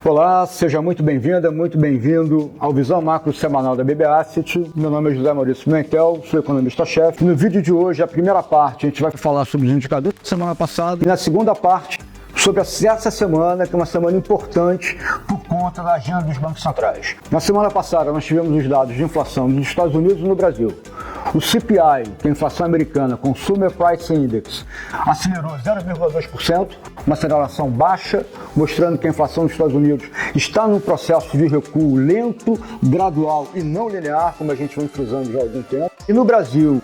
Olá, seja muito bem-vinda, muito bem-vindo ao Visão Macro Semanal da BB Asset. Meu nome é José Maurício Pimentel, sou economista-chefe. No vídeo de hoje, a primeira parte, a gente vai falar sobre os indicadores da semana passada e na segunda parte, sobre essa semana, que é uma semana importante por conta da agenda dos bancos centrais. Na semana passada, nós tivemos os dados de inflação nos Estados Unidos e no Brasil. O CPI, que é a inflação americana, Consumer Price Index, acelerou 0,2%, uma aceleração baixa, mostrando que a inflação nos Estados Unidos está num processo de recuo lento, gradual e não linear, como a gente vem frisando já há algum tempo. E no Brasil,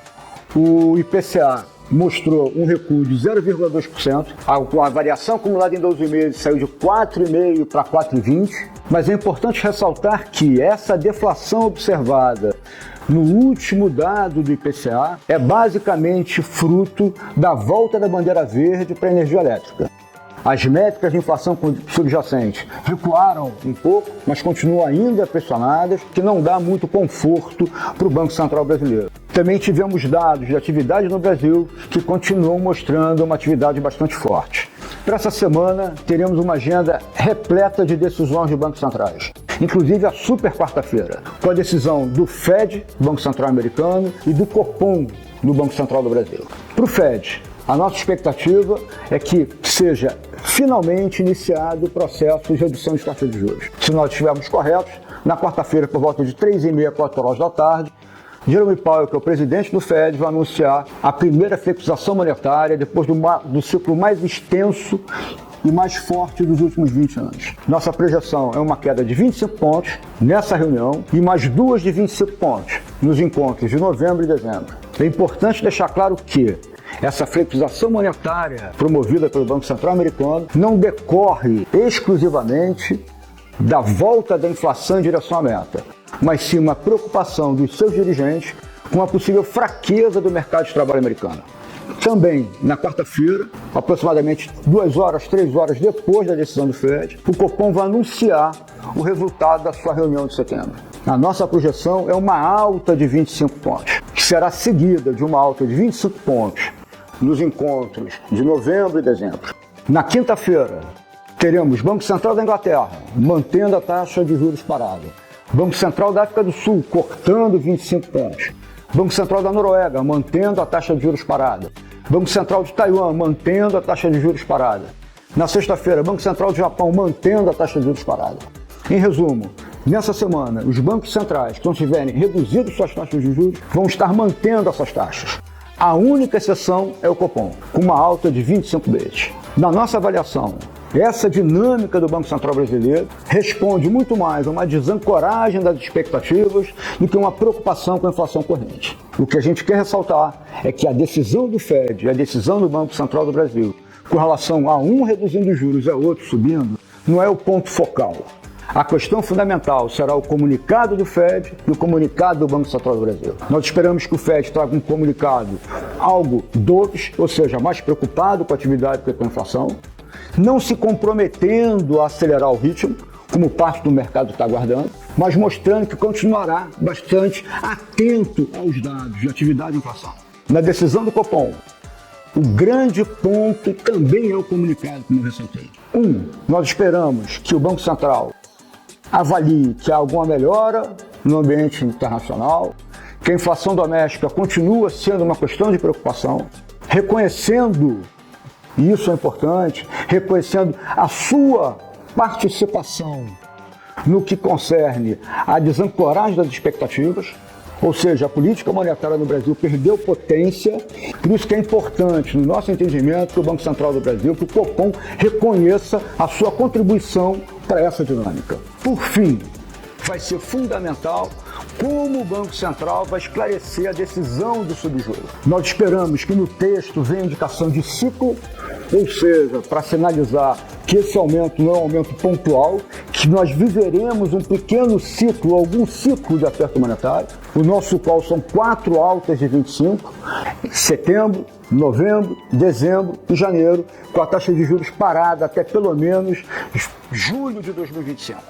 o IPCA mostrou um recuo de 0,2%, a variação acumulada em 12 meses saiu de 4,5% para 4,20%, mas é importante ressaltar que essa deflação observada no último dado do IPCA é basicamente fruto da volta da bandeira verde para a energia elétrica. As métricas de inflação subjacente recuaram um pouco, mas continuam ainda pressionadas, que não dá muito conforto para o Banco Central brasileiro. Também tivemos dados de atividade no Brasil que continuam mostrando uma atividade bastante forte. Para essa semana, teremos uma agenda repleta de decisões de bancos centrais, inclusive a super quarta-feira, com a decisão do Fed, Banco Central Americano, e do Copom, do Banco Central do Brasil. Para o Fed, a nossa expectativa é que seja finalmente iniciado o processo de redução de taxas de juros. Se nós estivermos corretos, na quarta-feira, por volta de 3h30 a 4 horas da tarde, Jerome Powell, que é o presidente do Fed, vai anunciar a primeira flexibilização monetária depois do ciclo mais extenso e mais forte dos últimos 20 anos. Nossa projeção é uma queda de 25 pontos nessa reunião e mais duas de 25 pontos nos encontros de novembro e dezembro. É importante deixar claro que essa flexibilização monetária promovida pelo Banco Central americano não decorre exclusivamente da volta da inflação em direção à meta, mas sim uma preocupação dos seus dirigentes com a possível fraqueza do mercado de trabalho americano. Também, na quarta-feira, aproximadamente 2 horas, 3 horas depois da decisão do Fed, o Copom vai anunciar o resultado da sua reunião de setembro. A nossa projeção é uma alta de 25 pontos, que será seguida de uma alta de 25 pontos nos encontros de novembro e dezembro. Na quinta-feira, teremos Banco Central da Inglaterra mantendo a taxa de juros parada, Banco Central da África do Sul cortando 25 pontos, Banco Central da Noruega mantendo a taxa de juros parada, Banco Central de Taiwan mantendo a taxa de juros parada. Na sexta-feira, Banco Central do Japão mantendo a taxa de juros parada. Em resumo, nessa semana, os bancos centrais que não tiverem reduzido suas taxas de juros vão estar mantendo essas taxas. A única exceção é o Copom, com uma alta de 25 vezes. Na nossa avaliação, essa dinâmica do Banco Central brasileiro responde muito mais a uma desancoragem das expectativas do que uma preocupação com a inflação corrente. O que a gente quer ressaltar é que a decisão do Fed e a decisão do Banco Central do Brasil, com relação a um reduzindo os juros e a outro subindo, não é o ponto focal. A questão fundamental será o comunicado do Fed e o comunicado do Banco Central do Brasil. Nós esperamos que o Fed traga um comunicado algo dovish, ou seja, mais preocupado com a atividade que com a inflação, não se comprometendo a acelerar o ritmo, como parte do mercado está aguardando, mas mostrando que continuará bastante atento aos dados de atividade e inflação. Na decisão do Copom, o grande ponto também é o comunicado, como eu ressaltei. Nós esperamos que o Banco Central avalie que há alguma melhora no ambiente internacional, que a inflação doméstica continua sendo uma questão de preocupação, reconhecendo, e isso é importante, reconhecendo a sua participação no que concerne a desancoragem das expectativas, ou seja, a política monetária no Brasil perdeu potência, por isso que é importante, no nosso entendimento, que o Banco Central do Brasil, que o Copom reconheça a sua contribuição para essa dinâmica. Por fim, vai ser fundamental como o Banco Central vai esclarecer a decisão do subjuro. Nós esperamos que no texto venha indicação de ciclo, ou seja, para sinalizar que esse aumento não é um aumento pontual, que nós viveremos um pequeno ciclo, algum ciclo de aperto monetário, o nosso qual são 4 altas de 25, setembro, novembro, dezembro e janeiro, com a taxa de juros parada até pelo menos julho de 2025,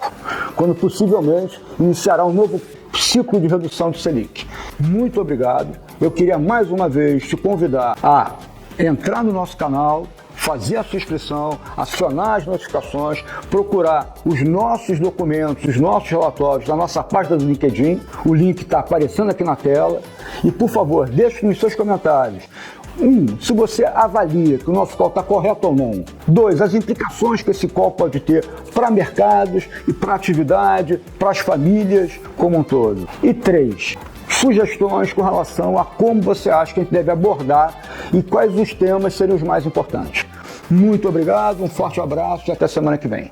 quando possivelmente iniciará um novo ciclo de redução do Selic. Muito obrigado. Eu queria mais uma vez te convidar a entrar no nosso canal, fazer a sua inscrição, acionar as notificações, procurar os nossos documentos, os nossos relatórios na nossa página do LinkedIn. O link está aparecendo aqui na tela. E, por favor, deixe nos seus comentários. 1. Se você avalia que o nosso call está correto ou não. 2. As implicações que esse call pode ter para mercados e para atividade, para as famílias como um todo. E 3. Sugestões com relação a como você acha que a gente deve abordar e quais os temas seriam os mais importantes. Muito obrigado, um forte abraço e até semana que vem.